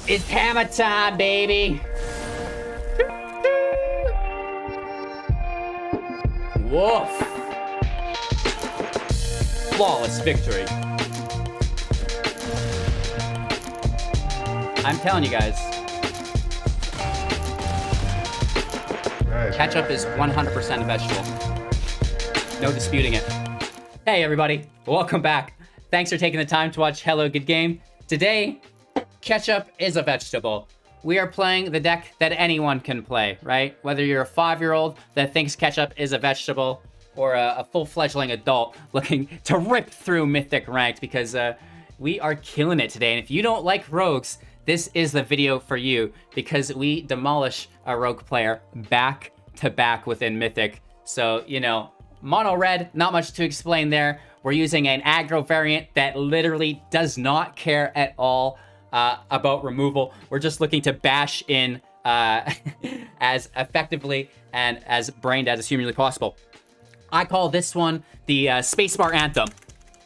It's hammer time, baby! Woof! Flawless victory. I'm telling you guys. Ketchup is 100% a vegetable. No disputing it. Hey everybody, welcome back. Thanks for taking the time to watch Hello Good Game. Today, ketchup is a vegetable. We are playing the deck that anyone can play, right? Whether you're a 5-year-old that thinks ketchup is a vegetable, or a full-fledgling adult looking to rip through Mythic ranked, because we are killing it today. And if you don't like rogues, this is the video for you, because we demolish a rogue player back to back within Mythic. So, you know, mono red, not much to explain there. We're using an aggro variant that literally does not care at all about removal. We're just looking to bash in as effectively and as brain dead as humanly possible. I call this one the Spacebar Anthem.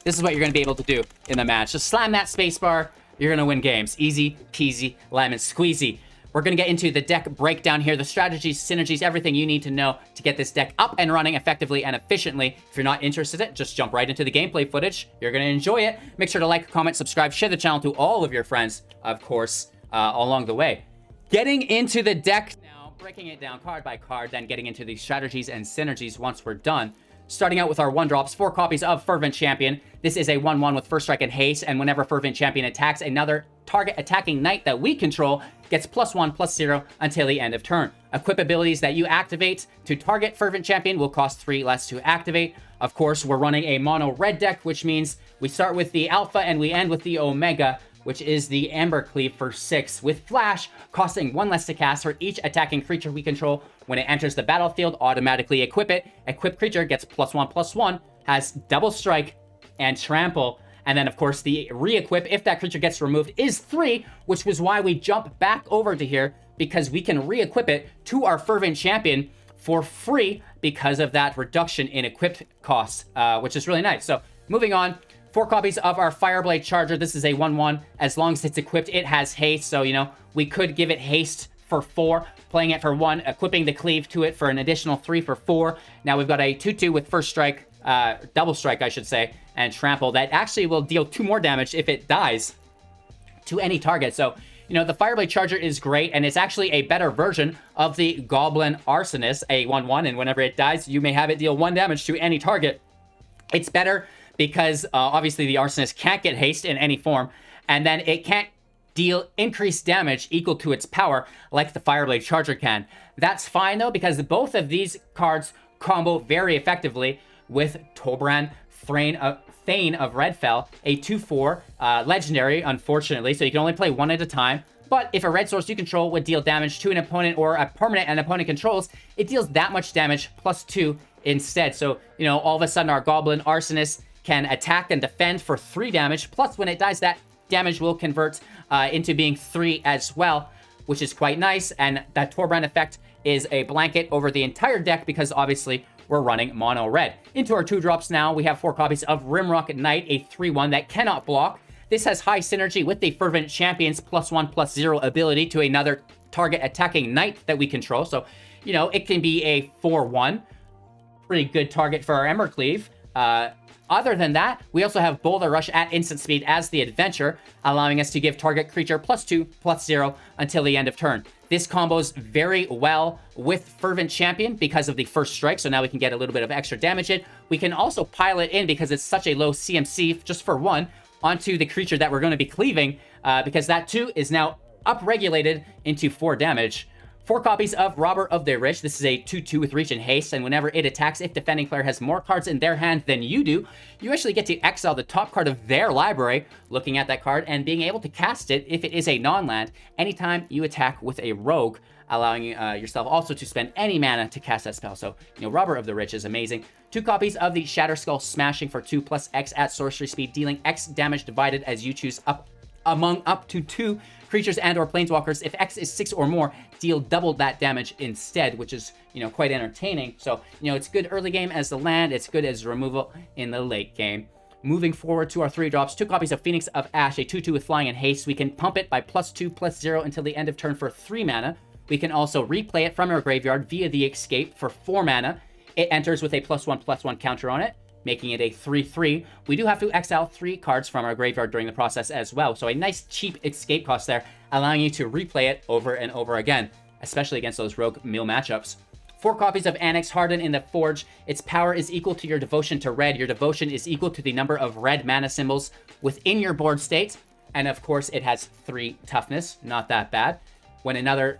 This is what you're going to be able to do in the match. Just slam that spacebar, you're going to win games. Easy peasy lemon squeezy. We're going to get into the deck breakdown here, the strategies, synergies, everything you need to know to get this deck up and running effectively and efficiently. If you're not interested in it, just jump right into the gameplay footage. You're going to enjoy it. Make sure to like, comment, subscribe, share the channel to all of your friends, of course, along the way. Getting into the deck now, breaking it down card by card, then getting into the strategies and synergies once we're done. Starting out with our 1-drops, 4 copies of Fervent Champion. This is a 1/1 with first strike and haste, and whenever Fervent Champion attacks, another target attacking knight that we control gets +1/+0 until the end of turn. Equip abilities that you activate to target Fervent Champion will cost 3 less to activate. Of course, we're running a mono red deck, which means we start with the alpha and we end with the omega, which is the Embercleave for 6, with flash, costing 1 less to cast for each attacking creature we control. When it enters the battlefield, automatically equip it. Equipped creature gets +1/+1, has double strike and trample. And then, of course, the re-equip, if that creature gets removed, is 3, which was why we jump back over to here, because we can re-equip it to our Fervent Champion for free because of that reduction in equipped costs, which is really nice. So, moving on. 4 copies of our Fireblade Charger. This is a 1/1. As long as it's equipped, it has haste. So, you know, we could give it haste for 4, playing it for 1, equipping the cleave to it for an additional 3 for 4. Now we've got a 2/2 with first strike, double strike, I should say, and trample that actually will deal 2 more damage if it dies to any target. So, you know, the Fireblade Charger is great, and it's actually a better version of the Goblin Arsonist, a 1/1, and whenever it dies, you may have it deal 1 damage to any target. It's better because obviously the Arsonist can't get haste in any form, and then it can't deal increased damage equal to its power like the Fireblade Charger can. That's fine though, because both of these cards combo very effectively with Torbran, Thane of Redfell, a 2/4 legendary, unfortunately, so you can only play 1 at a time. But if a red source you control would deal damage to an opponent or a permanent an opponent controls, it deals that much damage +2 instead. So, you know, all of a sudden our Goblin Arsonist can attack and defend for 3 damage, plus when it dies, that damage will convert into being 3 as well, which is quite nice. And that Torbran effect is a blanket over the entire deck because obviously we're running mono red. Into our 2-drops now, we have 4 copies of Rimrock Knight, a 3/1 that cannot block. This has high synergy with the Fervent Champion's +1/+0 ability to another target attacking knight that we control. So, you know, it can be a 4/1. Pretty good target for our Embercleave. Other than that, we also have Boulder Rush at instant speed as the adventure, allowing us to give target creature +2/+0 until the end of turn. This combos very well with Fervent Champion because of the first strike, so now we can get a little bit of extra damage in. We can also pile it in because it's such a low CMC, just for 1, onto the creature that we're going to be cleaving, because that 2 is now upregulated into 4 damage. 4 copies of Robber of the Rich. This is a 2/2 with reach and haste, and whenever it attacks, if defending player has more cards in their hand than you do, you actually get to exile the top card of their library, looking at that card, and being able to cast it if it is a non-land anytime you attack with a rogue, allowing yourself also to spend any mana to cast that spell. So, you know, Robber of the Rich is amazing. 2 copies of the Shatterskull Smashing for 2 + X at sorcery speed, dealing X damage divided as you choose among up to 2 creatures and or planeswalkers. If X is 6 or more, deal double that damage instead, which is, you know, quite entertaining. So, you know, it's good early game as the land. It's good as removal in the late game. Moving forward to our 3-drops, 2 copies of Phoenix of Ash, a 2/2 with flying and haste. We can pump it by +2/+0 until the end of turn for 3 mana. We can also replay it from our graveyard via the escape for 4 mana. It enters with a +1/+1 counter on it, making it a 3/3. We do have to exile 3 cards from our graveyard during the process as well. So a nice cheap escape cost there, allowing you to replay it over and over again, especially against those rogue mill matchups. 4 copies of Anax, Hardened in the Forge. Its power is equal to your devotion to red. Your devotion is equal to the number of red mana symbols within your board state. And of course, it has 3 toughness. Not that bad. When another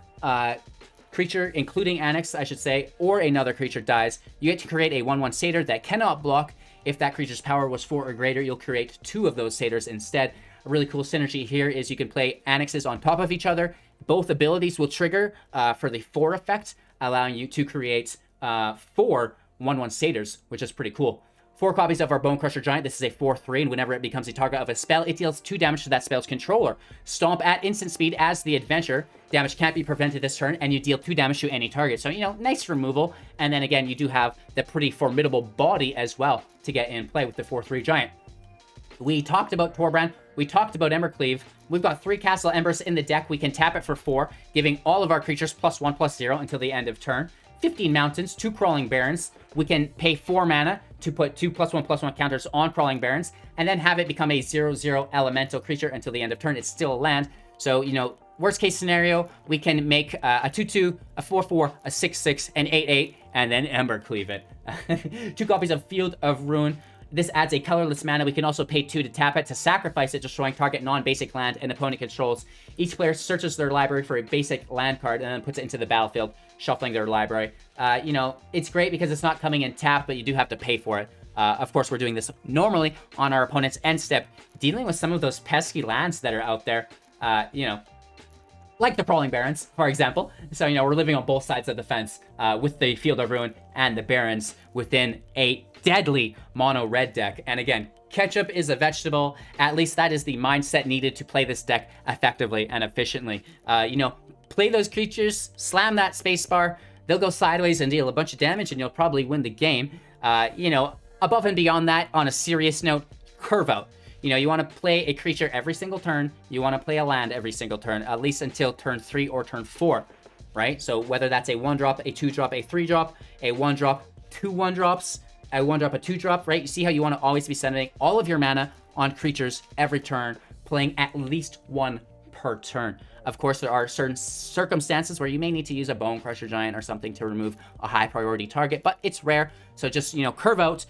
creature, including Anax, I should say, or another creature dies, you get to create a 1/1 satyr that cannot block. If that creature's power was 4 or greater, you'll create 2 of those satyrs instead. A really cool synergy here is you can play Anaxes on top of each other. Both abilities will trigger for the 4 effect, allowing you to create 4 1/1 satyrs, which is pretty cool. 4 copies of our Bonecrusher Giant. This is a 4/3, and whenever it becomes the target of a spell, it deals 2 damage to that spell's controller. Stomp at instant speed as the adventure. Damage can't be prevented this turn, and you deal 2 damage to any target. So, you know, nice removal. And then again, you do have the pretty formidable body as well to get in play with the 4/3 Giant. We talked about Torbran. We talked about Embercleave. We've got 3 Castle Embereth in the deck. We can tap it for 4, giving all of our creatures +1/+0 until the end of turn. 15 Mountains, 2 Crawling Barrens. We can pay 4 mana to put 2 +1/+1 counters on Crawling Barrens, and then have it become a 0/0 elemental creature until the end of turn. It's still a land. So, you know, worst case scenario, we can make a 2/2, a 4/4, a 6/6, an 8/8, and then Embercleave it. 2 copies of Field of Ruin. This adds a colorless mana. We can also pay 2 to tap it to sacrifice it, destroying target non-basic land an opponent controls. Each player searches their library for a basic land card and then puts it into the battlefield, shuffling their library. You know, it's great because it's not coming in tap, but you do have to pay for it. Of course, we're doing this normally on our opponent's end step, dealing with some of those pesky lands that are out there, you know, like the Crawling Barrens, for example. So, you know, we're living on both sides of the fence with the Field of Ruin and the Barrens within a deadly mono red deck. And again, ketchup is a vegetable. At least that is the mindset needed to play this deck effectively and efficiently. You know, play those creatures, slam that spacebar, they'll go sideways and deal a bunch of damage, and you'll probably win the game. You know, above and beyond that, on a serious note, curve out. You know, you want to play a creature every single turn. You want to play a land every single turn, at least until turn 3 or turn 4, right? So whether that's a 1-drop, a 2-drop, a 3-drop, a 1-drop, 2 1-drops, a 1-drop, a 2-drop, right? You see how you want to always be sending all of your mana on creatures every turn, playing at least 1 per turn. Of course, there are certain circumstances where you may need to use a Bonecrusher Giant or something to remove a high priority target, but it's rare. So just, you know, curve out,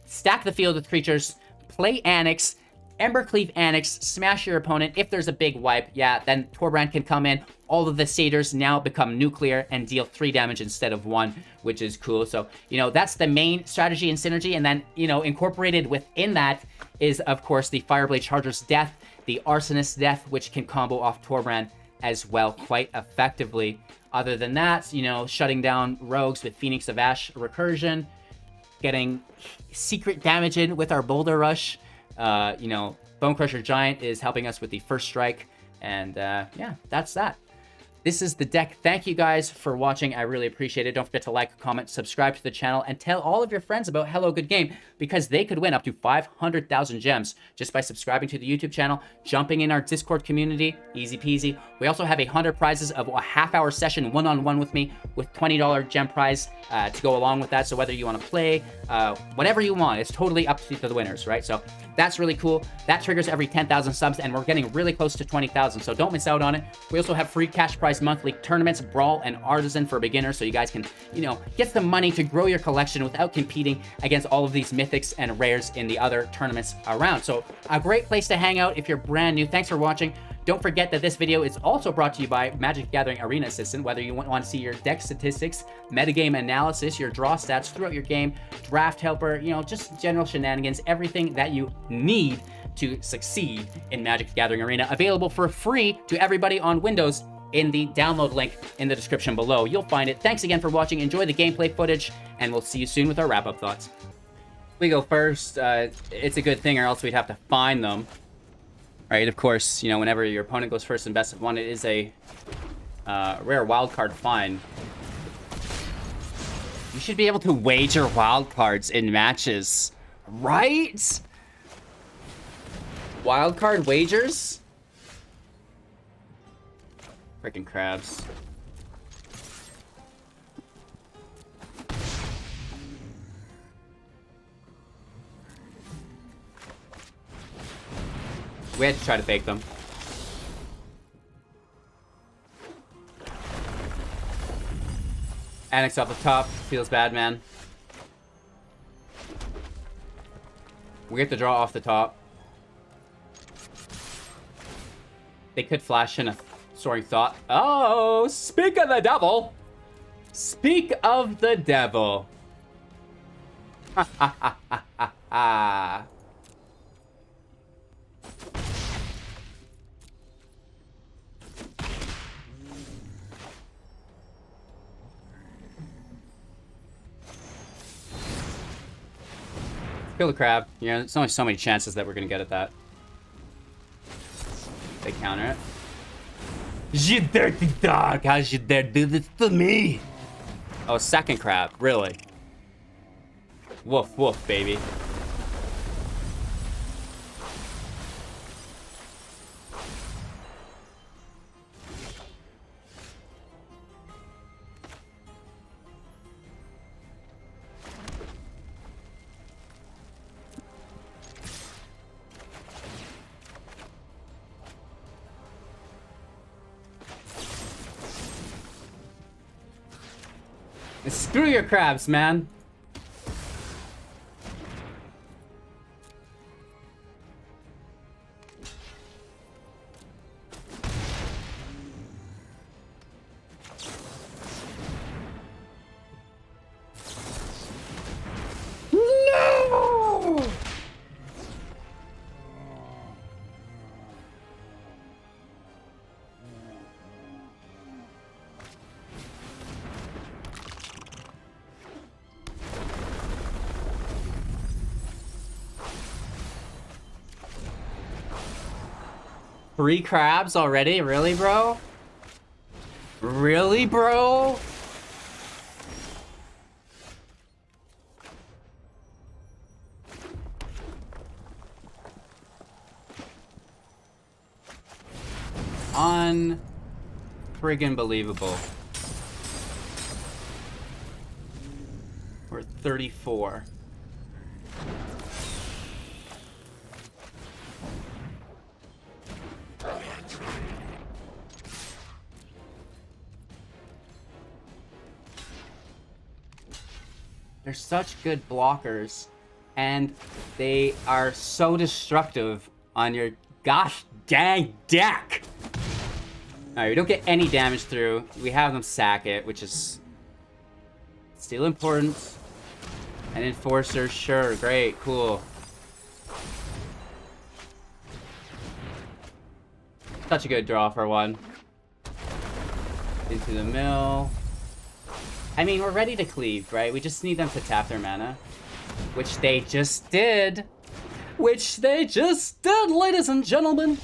stack the field with creatures, play Anax, Embercleave Anax, smash your opponent. If there's a big wipe, yeah, then Torbran can come in. All of the satyrs now become nuclear and deal 3 damage instead of 1, which is cool. So, you know, that's the main strategy and synergy. And then, you know, incorporated within that is, of course, the Fireblade Charger's death, the Arsonist's death, which can combo off Torbran as well quite effectively. Other than that, you know, shutting down rogues with Phoenix of Ash recursion, getting secret damage in with our Boulder Rush. You know, Bonecrusher Giant is helping us with the first strike. And yeah, that's that. This is the deck. Thank you guys for watching. I really appreciate it. Don't forget to like, comment, subscribe to the channel, and tell all of your friends about Hello Good Game, because they could win up to 500,000 gems just by subscribing to the YouTube channel, jumping in our Discord community, easy peasy. We also have 100 prizes of a half-hour session one-on-one with me with $20 gem prize to go along with that. So whether you want to play, whatever you want, it's totally up to the winners, right? So that's really cool. That triggers every 10,000 subs, and we're getting really close to 20,000, so don't miss out on it. We also have free cash prize monthly tournaments, Brawl and Artisan for beginners, so you guys can, you know, get some money to grow your collection without competing against all of these mythics and rares in the other tournaments around. So a great place to hang out if you're brand new. Thanks for watching. Don't forget that this video is also brought to you by Magic the Gathering Arena Assistant. Whether you want to see your deck statistics, metagame analysis, your draw stats throughout your game, draft helper, you know, just general shenanigans, everything that you need to succeed in Magic the Gathering Arena, available for free to everybody on Windows in the download link in the description below. You'll find it. Thanks again for watching. Enjoy the gameplay footage, and we'll see you soon with our wrap-up thoughts. We go first. It's a good thing, or else we'd have to find them. Right, of course, you know, whenever your opponent goes first in best of 1, it is a rare wildcard find. You should be able to wager wildcards in matches, right? Wildcard wagers? Freaking crabs. We had to try to fake them. Anax off the top. Feels bad, man. We have to draw off the top. They could flash in a Soaring Thought. Oh, speak of the devil. Speak of the devil. Ha ha ha ha ha ha. Kill the crab. Yeah, there's only so many chances that we're gonna get at that. They counter it. You dirty dog! How'd you dare do this to me? Oh, second crab. Really? Woof, woof, baby. Screw your crabs, man. No! Three crabs already? Really, bro? Really, bro? Unfriggin' believable. We're 34. They're such good blockers, and they are so destructive on your gosh dang deck. Alright, we don't get any damage through. We have them sack it, which is still important. An Enforcer, sure, great, cool. Such a good draw for one. Into the mill. I mean, we're ready to cleave, right? We just need them to tap their mana. Which they just did. Which they just did, ladies and gentlemen.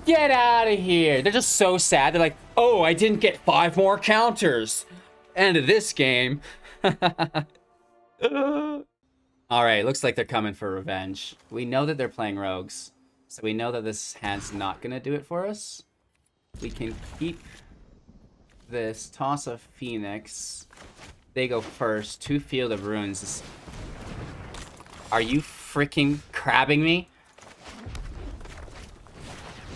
Get out of here. They're just so sad. They're like, oh, I didn't get 5 more counters. End of this game. Alright, looks like they're coming for revenge. We know that they're playing rogues. So we know that this hand's not going to do it for us. We can keep this, toss a Phoenix. They go first. 2 Field of Runes. Are you freaking crabbing me?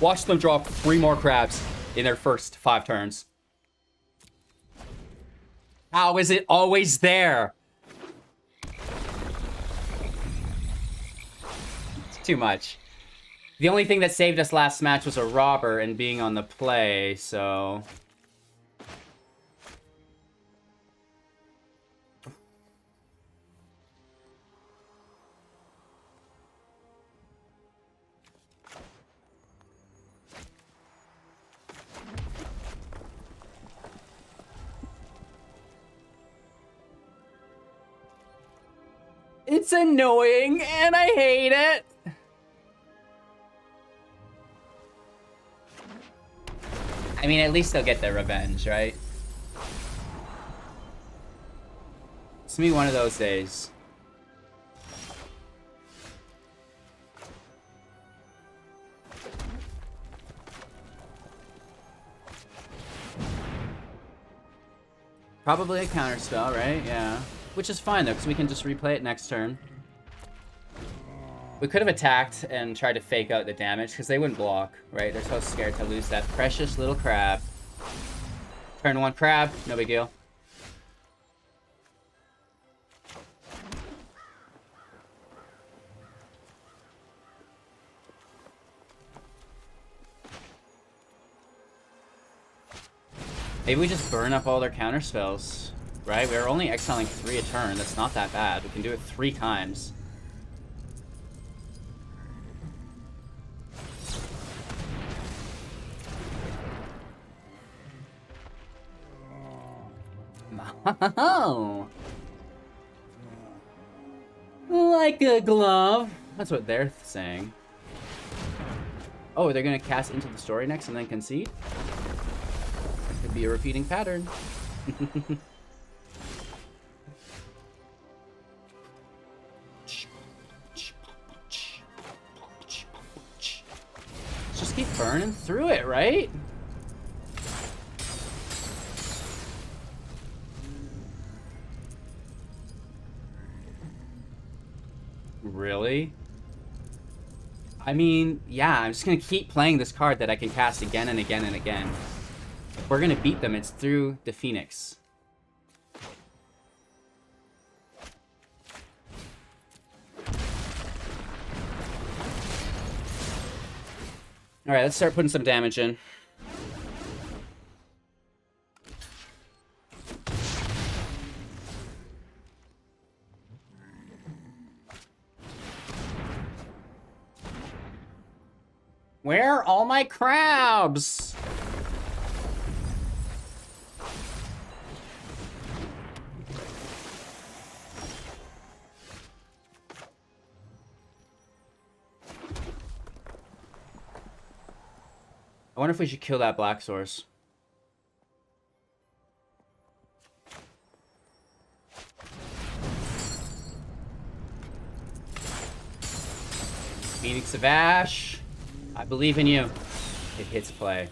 Watch them drop 3 more crabs in their first 5 turns. How is it always there? It's too much. The only thing that saved us last match was a robber and being on the play, so... It's annoying, and I hate it. I mean, at least they'll get their revenge, right? It's gonna be one of those days. Probably a counter spell, right? Yeah. Which is fine though, because we can just replay it next turn. We could have attacked and tried to fake out the damage, because they wouldn't block, right? They're so scared to lose that precious little crab. Turn 1 crab, no big deal. Maybe we just burn up all their counter spells, right? We're only exiling 3 a turn. That's not that bad. We can do it 3 times. Oh, like a glove. That's what they're saying. Oh, they're gonna cast Into the Story next and then concede? Could be a repeating pattern. Just keep burning through it, right? Really? I mean, yeah, I'm just gonna keep playing this card that I can cast again and again and again. If we're gonna beat them, it's through the Phoenix. Alright, let's start putting some damage in. Where are all my crabs? I wonder if we should kill that black source. Phoenix of Ash. I believe in you. It hits play.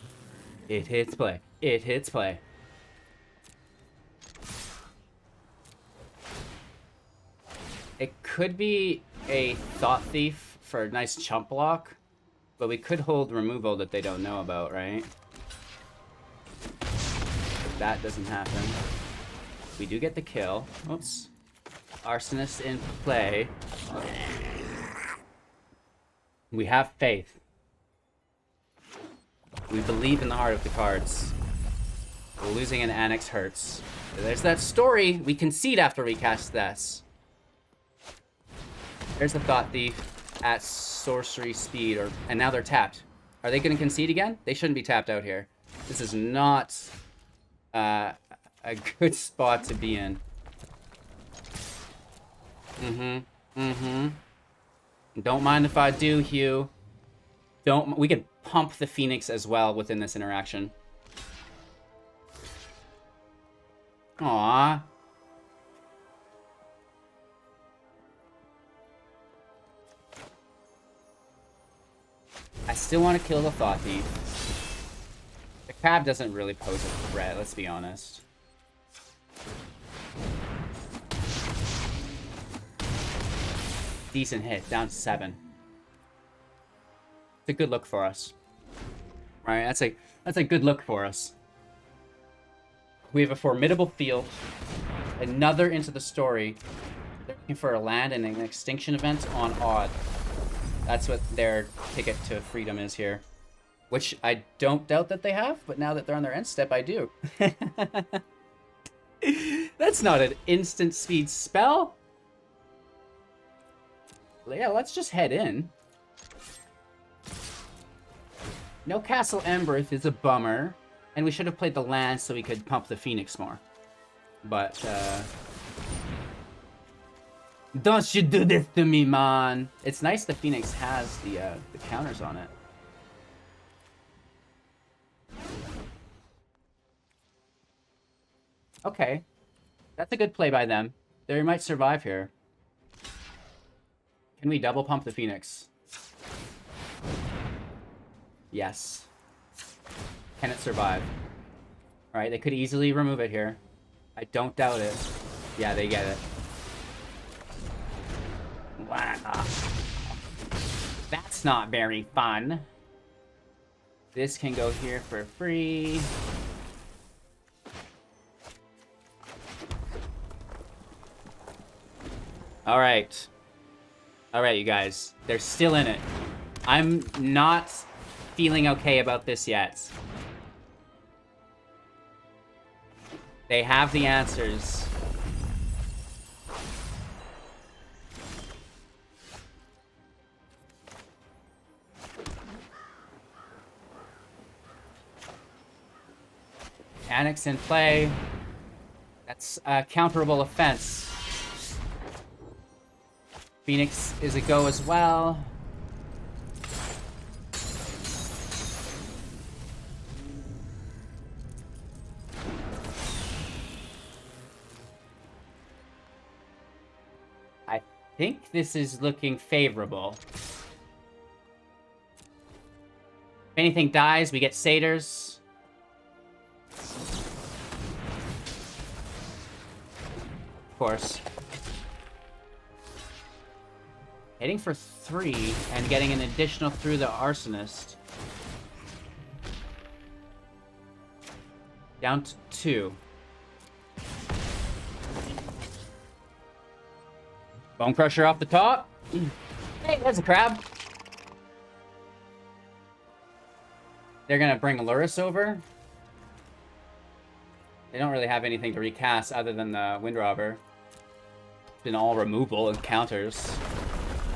It hits play. It hits play. It could be a Thought Thief for a nice chump block, but we could hold removal that they don't know about, right? If that doesn't happen, we do get the kill. Oops. Arsonist in play. We have faith. We believe in the heart of the cards. Losing an Anax hurts. There's that story. We concede after we cast this. There's the Thought Thief at sorcery speed, and now they're tapped. Are they going to concede again? They shouldn't be tapped out here. This is not a good spot to be in. Don't mind if I do, Hugh. We can pump the Phoenix as well within this interaction. Aww. I still want to kill the Thought Thief. The crab doesn't really pose a threat, let's be honest. Decent hit, down to 7. It's a good look for us. Right, that's a good look for us. We have a formidable field. Another Into the Story. They're looking for a land and an extinction event on odd. That's what their ticket to freedom is here. Which I don't doubt that they have, but now that they're on their end step, I do. That's not an instant speed spell. Yeah, let's just head in. No Castle Embereth is a bummer. And we should have played the land so we could pump the Phoenix more. But, don't you do this to me, man. It's nice the Phoenix has the counters on it. Okay. That's a good play by them. They might survive here. Can we double pump the Phoenix? Yes. Can it survive? Alright, they could easily remove it here. I don't doubt it. Yeah, they get it. Wow. That's not very fun. This can go here for free. Alright. Alright, you guys. They're still in it. I'm not feeling okay about this yet. They have the answers. Anax in play. That's a counterable offense. Phoenix is a go as well. I think this is looking favorable. If anything dies, we get satyrs. Of course. Hitting for 3 and getting an additional through the Arsonist. Down to 2. Bonecrusher off the top. Hey, there's a crab. They're gonna bring Luris over. They don't really have anything to recast other than the Windrobber. It's been all removal and counters.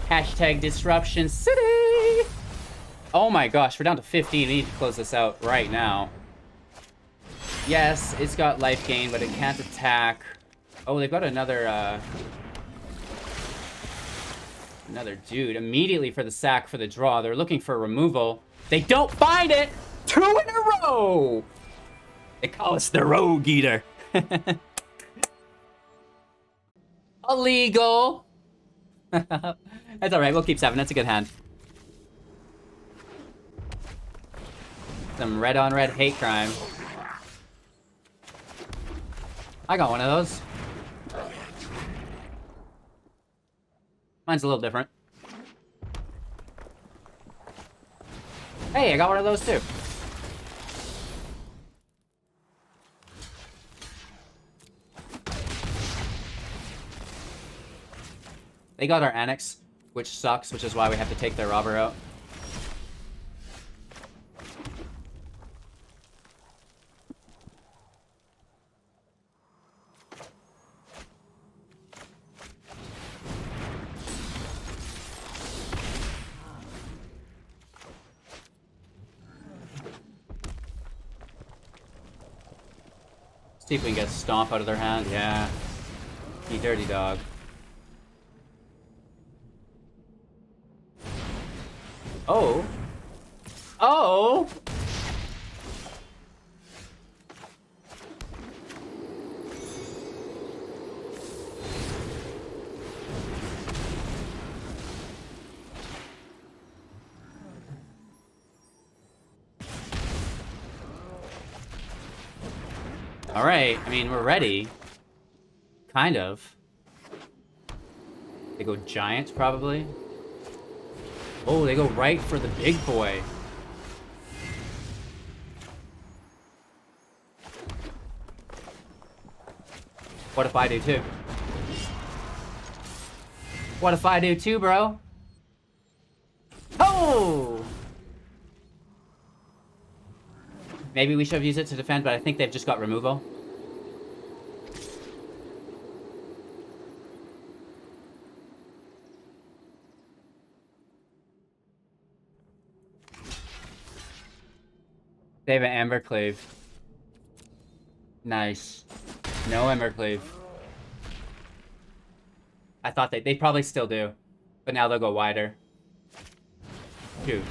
Hashtag Disruption City! Oh my gosh, we're down to 15. We need to close this out right now. Yes, it's got life gain, but it can't attack. Oh, they've got another dude. Immediately for the sack for the draw. They're looking for removal. They don't find it! 2 in a row! They call us the Rogue Eater. Illegal! That's alright, we'll keep 7. That's a good hand. Some red on red hate crime. I got one of those. Mine's a little different. Hey, I got one of those too. They got our Anax, which sucks, which is why we have to take their robber out. See if we can get Stomp out of their hand. Yeah. You dirty dog. Oh. Oh! Alright, I mean, we're ready. Kind of. They go Giant, probably. Oh, they go right for the big boy. What if I do too? What if I do too, bro? Oh! Maybe we should have used it to defend, but I think they've just got removal. They have an Embercleave. Nice. No Embercleave. I thought they probably still do. But now they'll go wider. Shoot.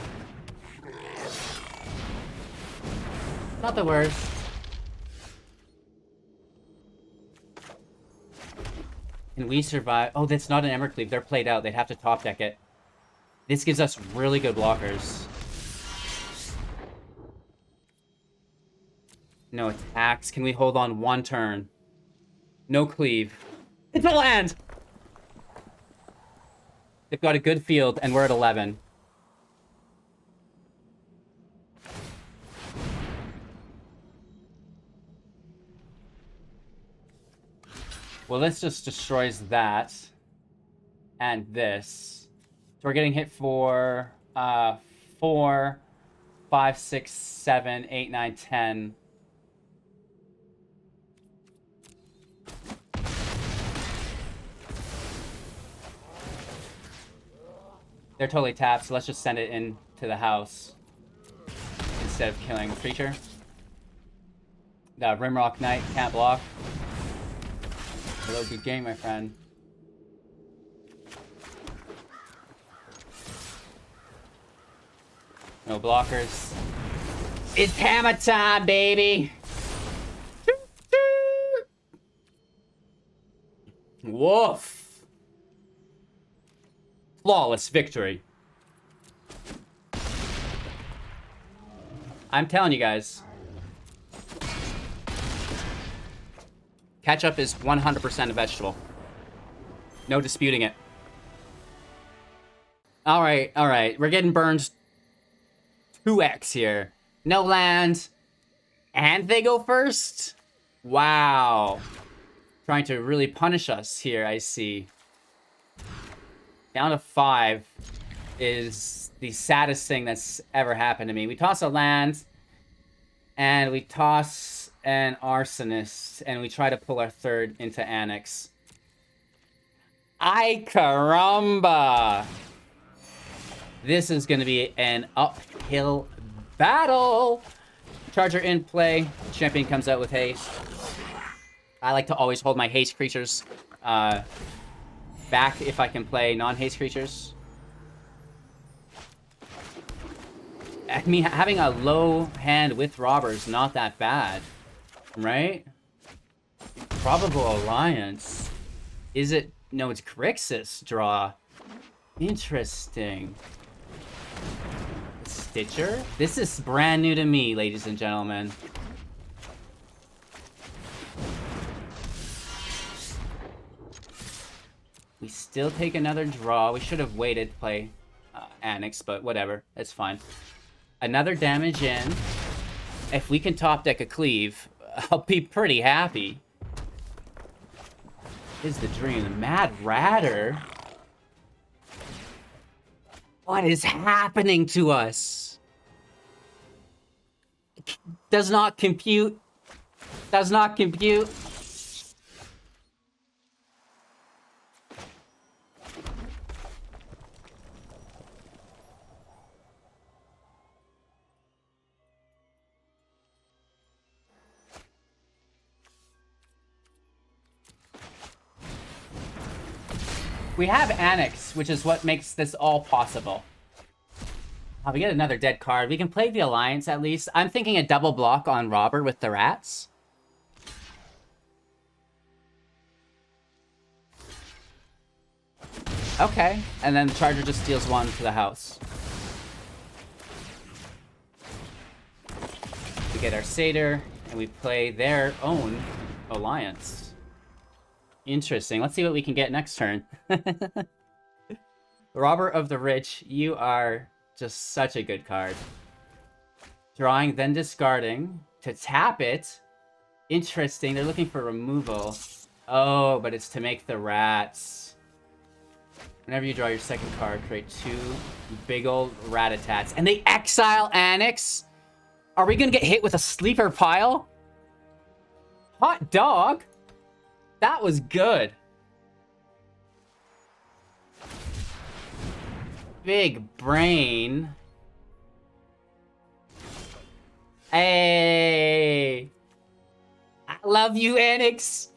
Not the worst. Can we survive? Oh, that's not an Embercleave. They're played out. They'd have to top deck it. This gives us really good blockers. No attacks. Can we hold on one turn? No cleave. It's a land! They've got a good field, and we're at 11. Well, this just destroys that. And this. So we're getting hit for 4, 5, 6, 7, 8, 9, 10. They're totally tapped, so let's just send it into the house instead of killing the creature. The Rimrock Knight can't block. Hello, good game, my friend. No blockers. It's hammer time, baby! Woof! Flawless victory. I'm telling you guys. Ketchup is 100% a vegetable. No disputing it. Alright, alright. We're getting burned 2x here. No land. And they go first? Wow. Trying to really punish us here, I see. Down to 5 is the saddest thing that's ever happened to me. We toss a land, and we toss an Arsonist, and we try to pull our third into Anax. Ay caramba! This is going to be an uphill battle! Charger in play. Champion comes out with haste. I like to always hold my haste creatures back if I can play non-haste creatures. I mean, having a low hand with Robber is not that bad, right? Probable Alliance. Is it? No, it's Grixis draw. Interesting. Stitcher? This is brand new to me, ladies and gentlemen. We still take another draw. We should have waited to play Anax, but whatever. It's fine. Another damage in. If we can top deck a cleave, I'll be pretty happy. Is the dream. The Mad Ratter? What is happening to us? Does not compute. Does not compute. We have Anax, which is what makes this all possible. Oh, we get another dead card. We can play the Alliance at least. I'm thinking a double block on Robber with the rats. Okay, and then the Charger just steals one to the house. We get our Satyr, and we play their own Alliance. Interesting. Let's see what we can get next turn. Robber of the Rich, you are just such a good card. Drawing, then discarding to tap it. Interesting. They're looking for removal. Oh, but it's to make the rats. Whenever you draw your second card, create 2 big old rat-a-tats. And they exile Anax? Are we going to get hit with a sleeper pile? Hot dog? That was good. Big brain. Hey. I love you, Anax.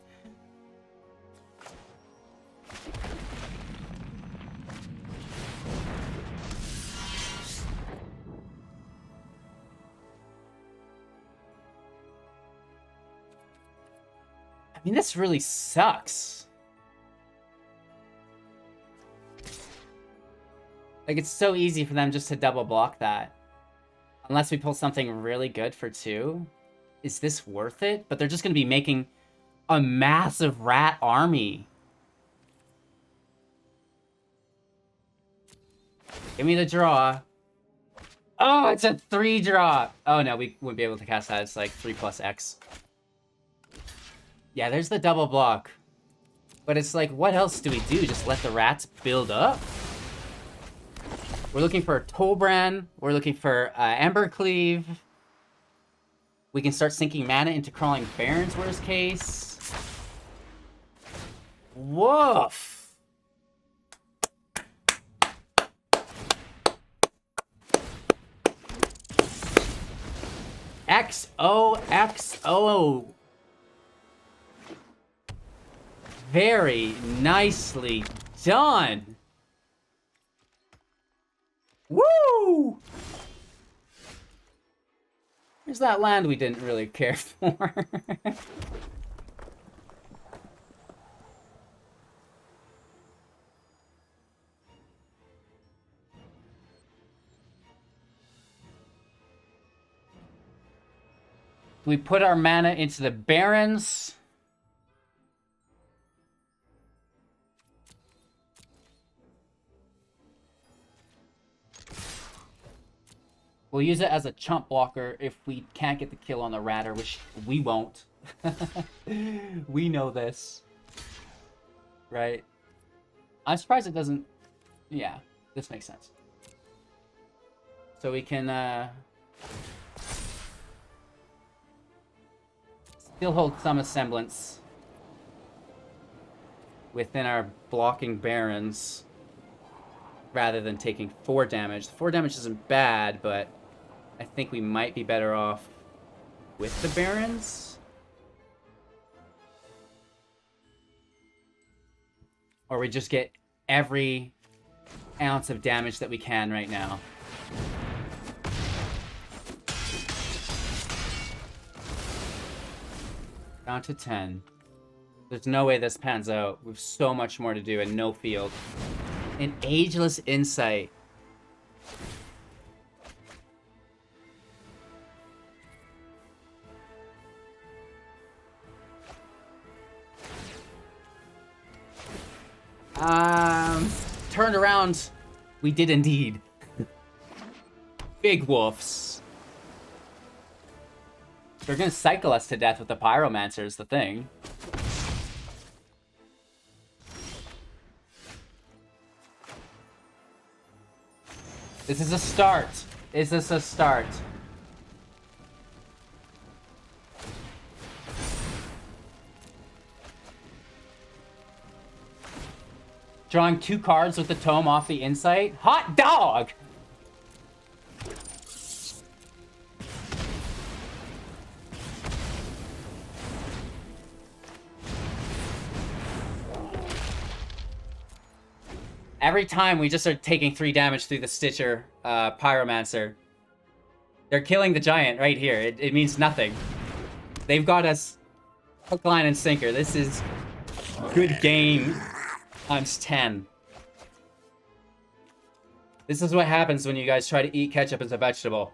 I mean, this really sucks. Like, it's so easy for them just to double block that. Unless we pull something really good for 2. Is this worth it? But they're just going to be making a massive rat army. Give me the draw. Oh, it's a 3 draw. Oh no, we wouldn't be able to cast that. It's like 3+X. Yeah, there's the double block. But it's like, what else do we do? Just let the rats build up? We're looking for Torbran. We're looking for Embercleave. We can start sinking mana into Crawling Barrens, worst case. Woof! XOXO. Very nicely done. Woo! There's that land we didn't really care for. We put our mana into the Barrens. We'll use it as a chump blocker if we can't get the kill on the Ratter, which we won't. We know this. Right? I'm surprised it doesn't... Yeah, this makes sense. So we can, still hold some semblance within our blocking Barrens, rather than taking 4 damage. The 4 damage isn't bad, but I think we might be better off with the Barrens. Or we just get every ounce of damage that we can right now. Down to 10. There's no way this pans out. We have so much more to do and no field. An Ageless Insight. Turned around. We did indeed. Big wolves. They're gonna cycle us to death with the Pyromancer is the thing. This is a start. Is this a start? Drawing 2 cards with the tome off the Insight. Hot dog! Every time we just are taking 3 damage through the Stitcher Pyromancer. They're killing the Giant right here. It means nothing. They've got us hook, line, and sinker. This is good game times 10. This is what happens when you guys try to eat ketchup as a vegetable.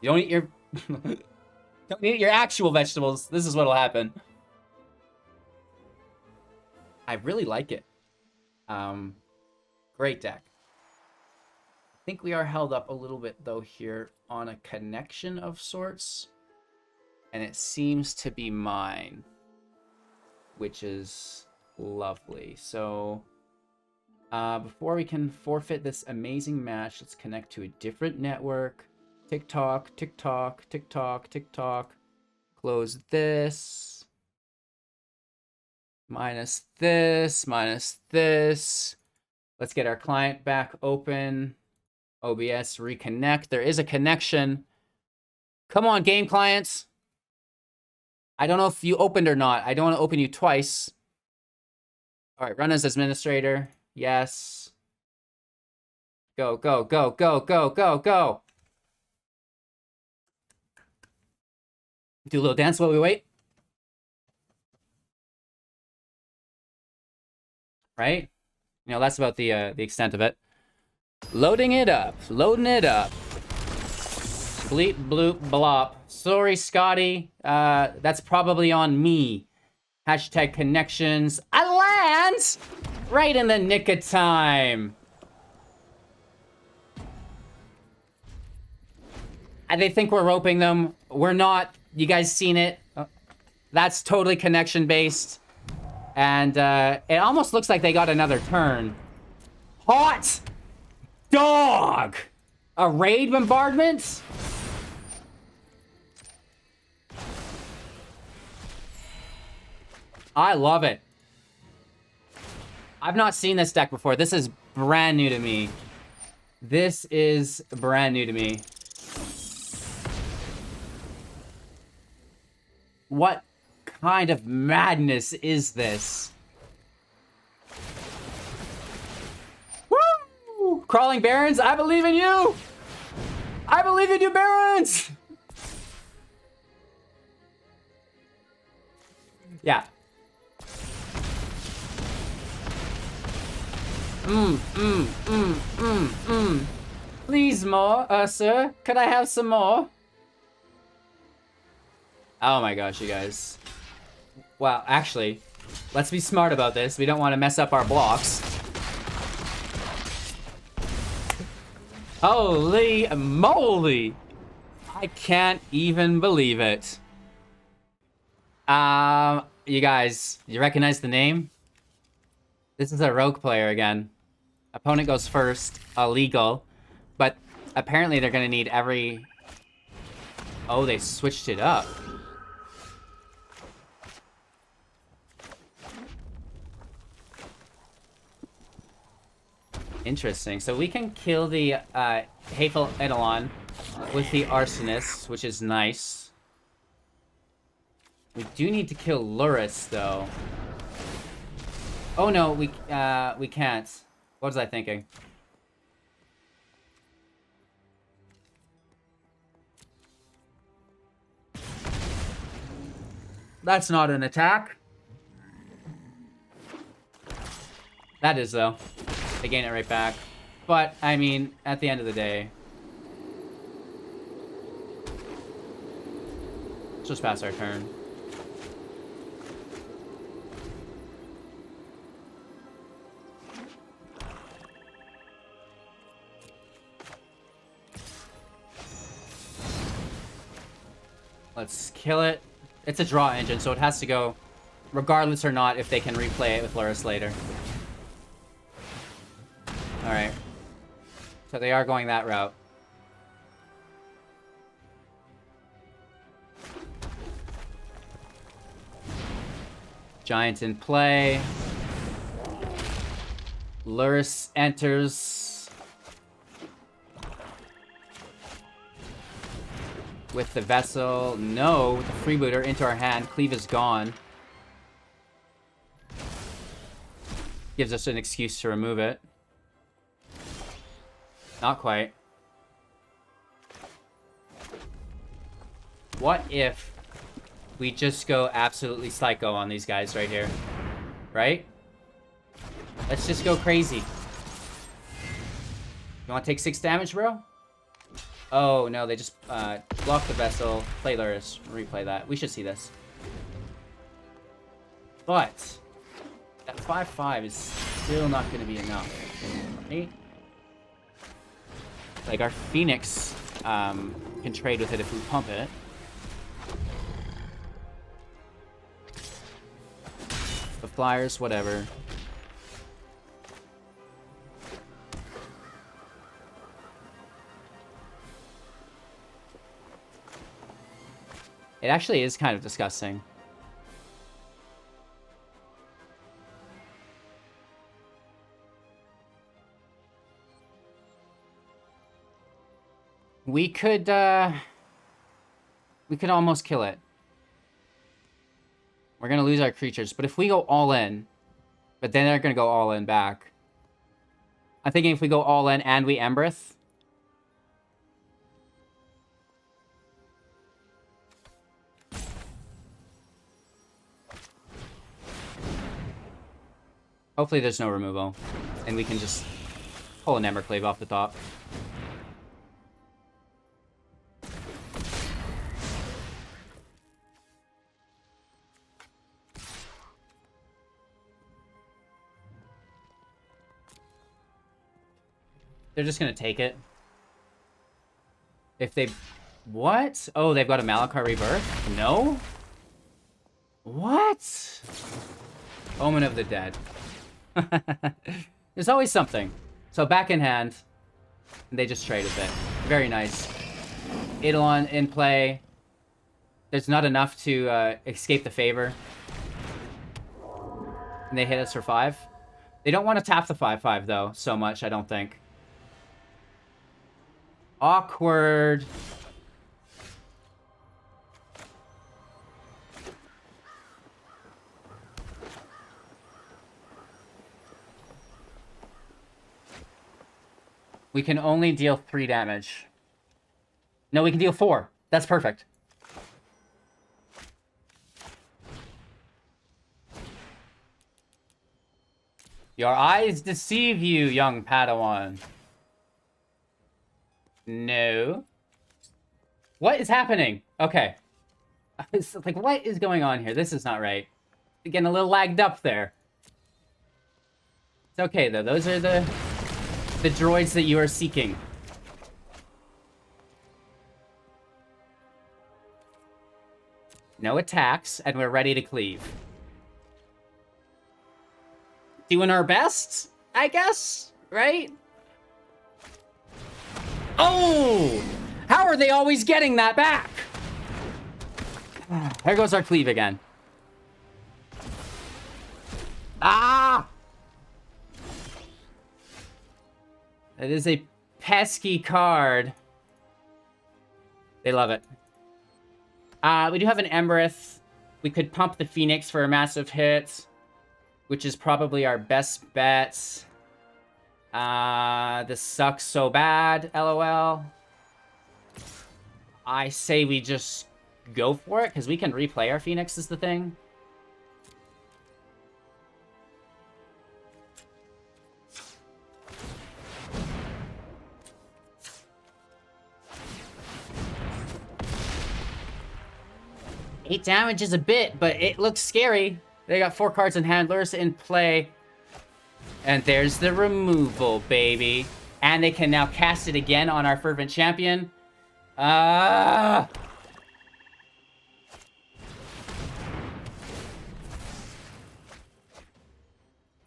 You don't eat your... don't eat your actual vegetables. This is what'll happen. I really like it. Great deck. I think we are held up a little bit though here on a connection of sorts, and it seems to be mine, which is lovely. So before we can forfeit this amazing match, let's connect to a different network. Tick tock, tick tock, tick tock, tick tock. Close this. Minus this, minus this. Let's get our client back open. OBS reconnect. There is a connection. Come on, game clients. I don't know if you opened or not. I don't want to open you twice. All right, run as administrator. Yes. Go, go, go, go, go, go, go. Do a little dance while we wait. Right? You know, that's about the extent of it. Loading it up. Loading it up. Bleep, bloop, blop. Sorry, Scotty. That's probably on me. Hashtag connections. I land right in the nick of time. And they think we're roping them. We're not. You guys seen it. That's totally connection based. And it almost looks like they got another turn. Hot dog! A raid bombardment? I love it. I've not seen this deck before. This is brand new to me. This is brand new to me. What kind of madness is this? Woo! Crawling Barrens, I believe in you! I believe in you, Barrens! Yeah. Please more, sir. Could I have some more? Oh my gosh, you guys. Well, actually, let's be smart about this. We don't want to mess up our blocks. Holy moly! I can't even believe it. You guys, you recognize the name? This is a rogue player again. Opponent goes first, illegal. But apparently they're gonna need every... Oh, they switched it up. Interesting. So we can kill the Hateful Eidolon with the Arsonist, which is nice. We do need to kill Luris, though. Oh no, we can't. What was I thinking? That's not an attack. That is, though. They gain it right back. But, I mean, at the end of the day... Let's just pass our turn. Let's kill it. It's a draw engine, so it has to go regardless or not if they can replay it with Luris later. Alright. So they are going that route. Giant in play. Luris enters with the vessel. No, with the freebooter into our hand. Cleave is gone. Gives us an excuse to remove it. Not quite. What if we just go absolutely psycho on these guys right here? Right? Let's just go crazy. You want to take 6 damage, bro? Oh, no, they just block the vessel. Play Luris. Replay that. We should see this. But that 5/5 is still not going to be enough. Right? Like, our Phoenix can trade with it if we pump it. The Flyers, whatever. It actually is kind of disgusting. We could almost kill it. We're gonna lose our creatures, but if we go all in, but then they're gonna go all in back. I'm thinking if we go all in and we Embereth. Hopefully there's no removal, and we can just pull an Embercleave off the top. They're just gonna take it. If they... What? Oh, they've got a Malachar Rebirth? No? What? Omen of the Dead. There's always something. So back in hand. And they just trade with it. Very nice. Eidolon in play. There's not enough to escape the favor. And they hit us for 5. They don't want to tap the 5/5 though, so much, I don't think. Awkward. We can only deal 3 damage. No, we can deal 4. That's perfect. Your eyes deceive you, young Padawan. No. What is happening? Okay. It's like, what is going on here? This is not right. Getting a little lagged up there. It's okay, though. Those are the droids that you are seeking. No attacks, and we're ready to cleave. Doing our best, I guess, right? Oh! How are they always getting that back? There goes our cleave again. Ah! It is a pesky card. They love it. We do have an Embereth. We could pump the Phoenix for a massive hit, which is probably our best bet. This sucks so bad, LOL. I say we just go for it, because we can replay our Phoenix is the thing. Eight damage is a bit, but it looks scary. They got 4 cards in hand, Lurrus in play. And there's the removal, baby. And they can now cast it again on our Fervent Champion.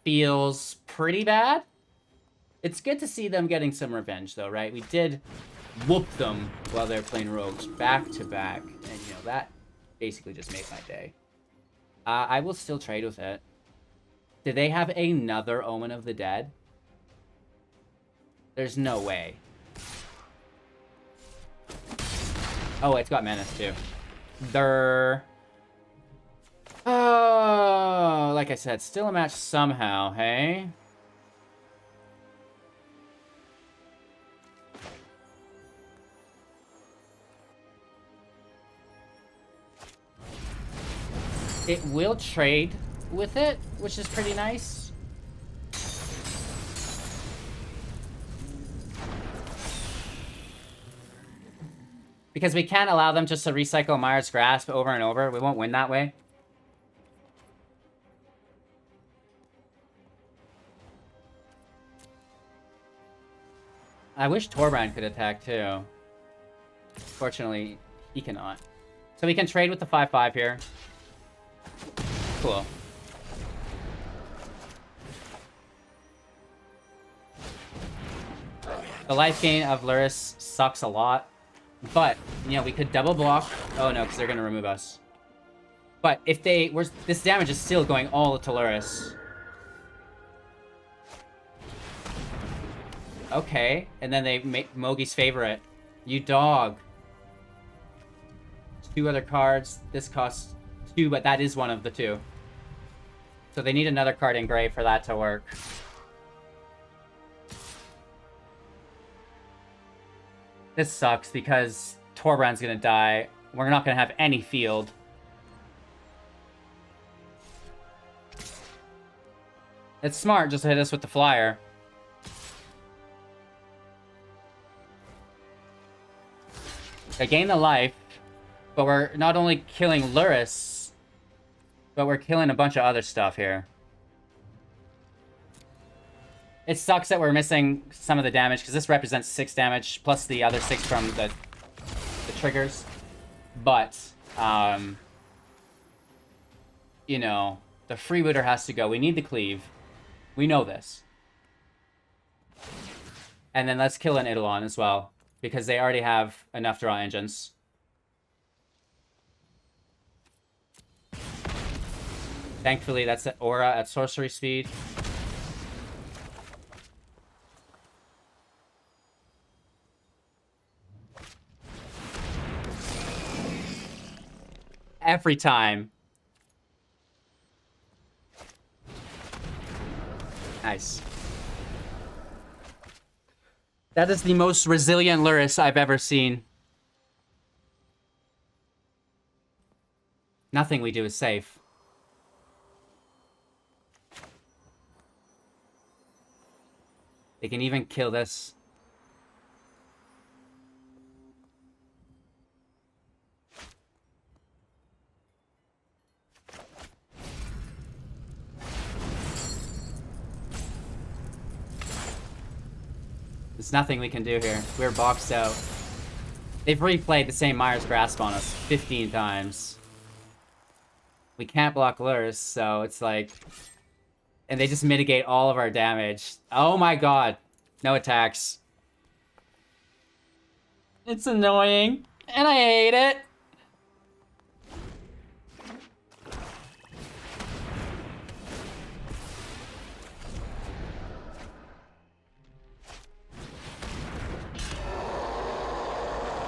Feels pretty bad. It's good to see them getting some revenge, though, right? We did whoop them while they're playing rogues back to back. And, you know, that basically just made my day. I will still trade with it. Do they have another Omen of the Dead? There's no way. Oh, it's got Menace too. Oh, like I said, still a match somehow, hey? It will trade with it, which is pretty nice. Because we can't allow them just to recycle Myers Grasp over and over. We won't win that way. I wish Torbran could attack too. Fortunately, he cannot. So we can trade with the 5/5 here. Cool. The life gain of Lurrus sucks a lot. But, you know, we could double block. Oh no, because they're going to remove us. But if they... this damage is still going all to Lurrus. Okay. And then they make Mogi's favorite. You dog. 2 other cards. This costs 2, but that is one of the 2. So they need another card in gray for that to work. This sucks because Torbran's gonna die. We're not gonna have any field. It's smart just to hit us with the flyer. They gain the life, but we're not only killing Lurrus, but we're killing a bunch of other stuff here. It sucks that we're missing some of the damage, because this represents 6 damage, plus the other 6 from the triggers. But, you know, the freebooter has to go. We need the cleave. We know this. And then let's kill an Eidolon as well, because they already have enough draw engines. Thankfully, that's an aura at sorcery speed. Every time. Nice. That is the most resilient Lurrus I've ever seen. Nothing we do is safe. They can even kill this. There's nothing we can do here. We're boxed out. They've replayed the same Myers Grasp on us 15 times. We can't block Lurrus, so it's like... And they just mitigate all of our damage. Oh my god. No attacks. It's annoying. And I hate it.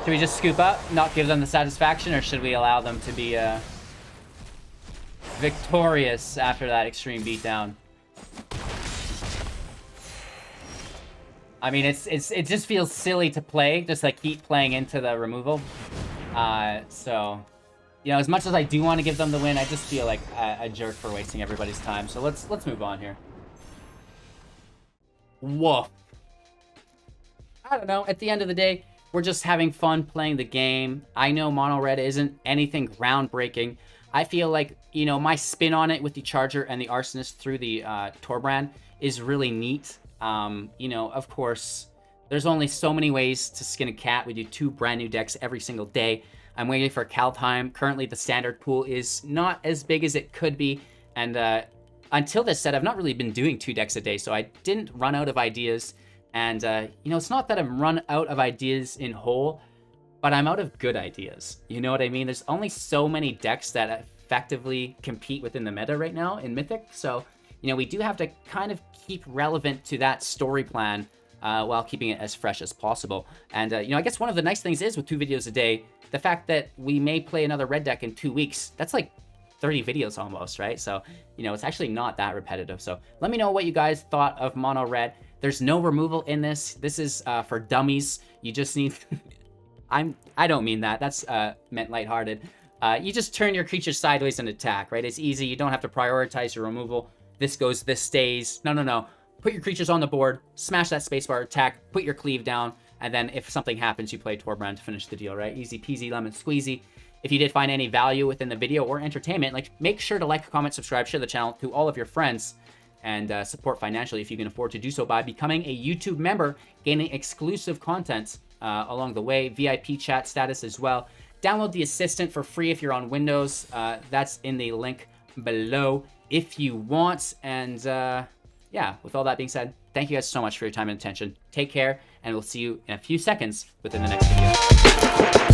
Should we just scoop up, not give them the satisfaction, or should we allow them to be victorious after that extreme beatdown? I mean, it just feels silly to play, just like keep playing into the removal. So, you know, as much as I do want to give them the win, I just feel like a jerk for wasting everybody's time. So let's move on here. Woof. I don't know. At the end of the day, we're just having fun playing the game. I know Mono Red isn't anything groundbreaking. I feel like, you know, my spin on it with the Charger and the Arsonist through the Torbran is really neat. You know, of course, there's only so many ways to skin a cat. We do 2 brand new decks every single day. I'm waiting for Kaldheim. Currently, the standard pool is not as big as it could be. And until this set, I've not really been doing 2 decks a day, so I didn't run out of ideas. And, you know, it's not that I'm run out of ideas in whole, but I'm out of good ideas. You know what I mean? There's only so many decks that effectively compete within the meta right now in Mythic. So, you know, we do have to kind of keep relevant to that story plan while keeping it as fresh as possible. And, you know, I guess one of the nice things is with 2 videos a day, the fact that we may play another red deck in 2 weeks, that's like 30 videos almost, right? So, you know, it's actually not that repetitive. So let me know what you guys thought of Mono Red. There's no removal in this. This is for dummies. You just need... I don't mean that. That's meant lighthearted. You just turn your creature sideways and attack, right? It's easy. You don't have to prioritize your removal. This goes, this stays. No. Put your creatures on the board, smash that spacebar, attack, put your cleave down, and then if something happens, you play Torbran to finish the deal, right? Easy peasy, lemon squeezy. If you did find any value within the video or entertainment, like, make sure to like, comment, subscribe, share the channel to all of your friends, and support financially if you can afford to do so by becoming a YouTube member, gaining exclusive content along the way, VIP chat status as well. Download the Assistant for free if you're on Windows. That's in the link below if you want. And yeah, with all that being said, thank you guys so much for your time and attention. Take care, and we'll see you in a few seconds within the next video.